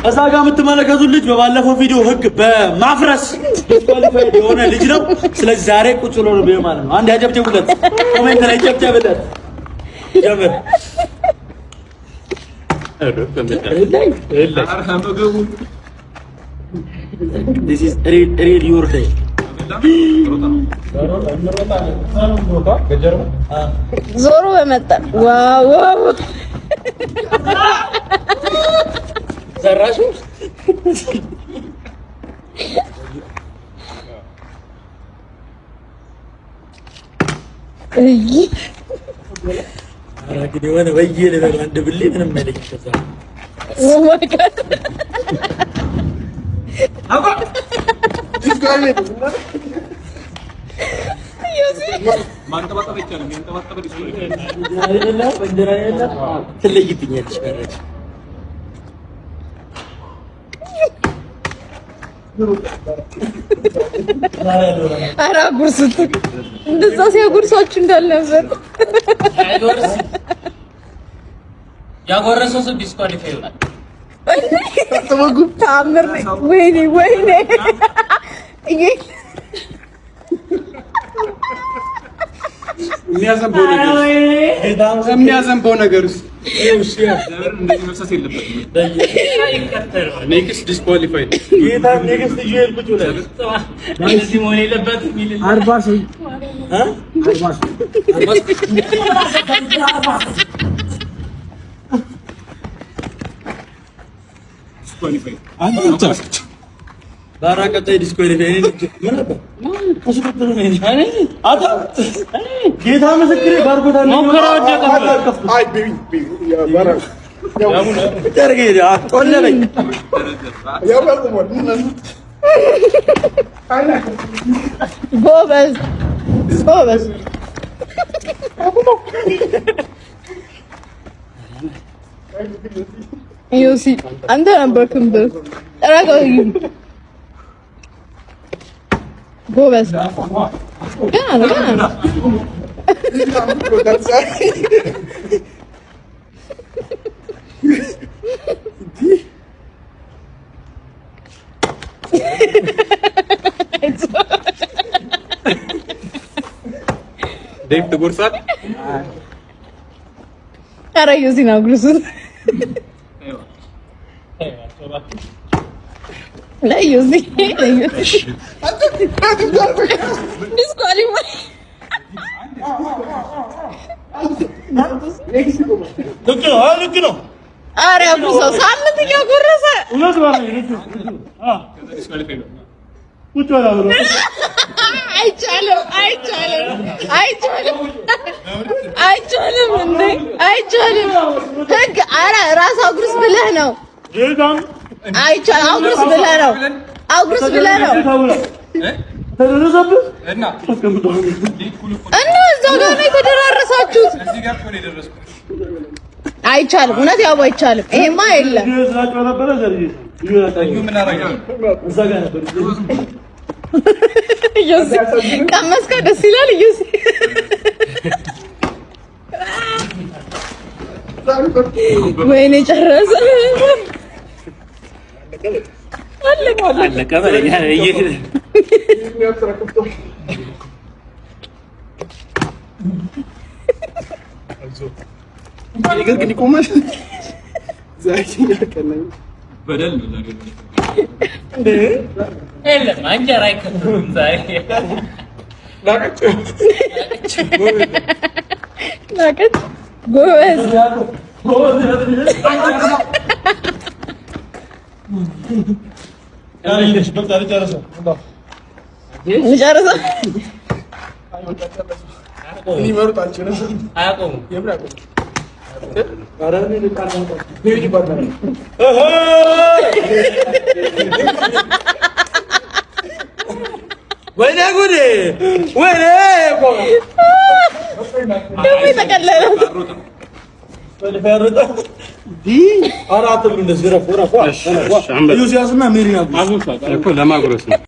እዛ ጋር የምትመለከቱት ልጅ በባለፈው ቪዲዮ ህግ በማፍረስ ዲስኳሊፋይድ የሆነ ልጅ ነው። ስለዚህ ዛሬ ቁጭ ብሎ ነው ማለት ነው። አንድ ያጨብጭቡለት፣ ኮሜንት ላይ ጨብጨብለት። ጀምር This is real your day. ዞሮ በመጣ ዋው ዋው ዘራሹ አራግዴ ወነ ወይዬ አንድ ብሌ ምንም አይለኝ ከዛ ኦ ማይ ጋድ አባ ዲስኳሊ ማንተባተበ ይቻላል ማንተባተበ ዲስኳሊ ያለና በእንጀራ ያለ ትለይብኛለሽ ማለት አራ ጉርሱት እንደዛ ሲያጉርሷችሁ እንዳልነበር ያጎረሰው ሰው ዲስኳሊፋይ ይሆናል። ተመጉ ታምር ነው። ወይኔ ወይኔ የሚያዘንበው ነገርስ እንደዚህ መፍሰስ የለበትም። ኔክስት ዲስኳሊፋይድ ጌታ ኔክስት ጁኤል ቁጭ ብለህ እንደዚህ መሆን የለበትም። አርባ ሰው ጌታ ምስክሬ ባርኮታል። ጎበዝ ጎበዝ ዮሲ አንተ ነበርክም ተረጋጊ። ጎበዝ ገና ነው ገና ነው። ዴቭ ትጎርሳል። ኧረ ዮሲ ነው ጉርሱን لا يوزي ديسكواليفاي ልክ ነው። ኧረ ያጉርሰ ሳምንት እያጎረሰ እውነት ማለት አይቻልም አይቻልም አይቻልም አይቻልም እንዴ አይቻልም። ህግ ኧረ ራስ አጉርስ ብለህ ነው አይቻልም። አጉርስ ብለህ ነው አጉርስ ብለህ ነው እና እዛው ጋር ነው የተደራረሳችሁት። አይቻልም እውነት ያው አይቻልም። ይሄማ የለም ዮሲ ቀመስከ ደስ ይላል። ዮሲ ወይኔ ጨረሰ አለቀ በለኝ። በደል ነው ዛሬ እንዴ የለም አንጀራ አይከተልም ዛሬ ላቀች ጎበዝ ወይኔ ጉዴ ወይኔ አራትም እንደዚህ ረፉ ረፉ ለማጉረስ ነው።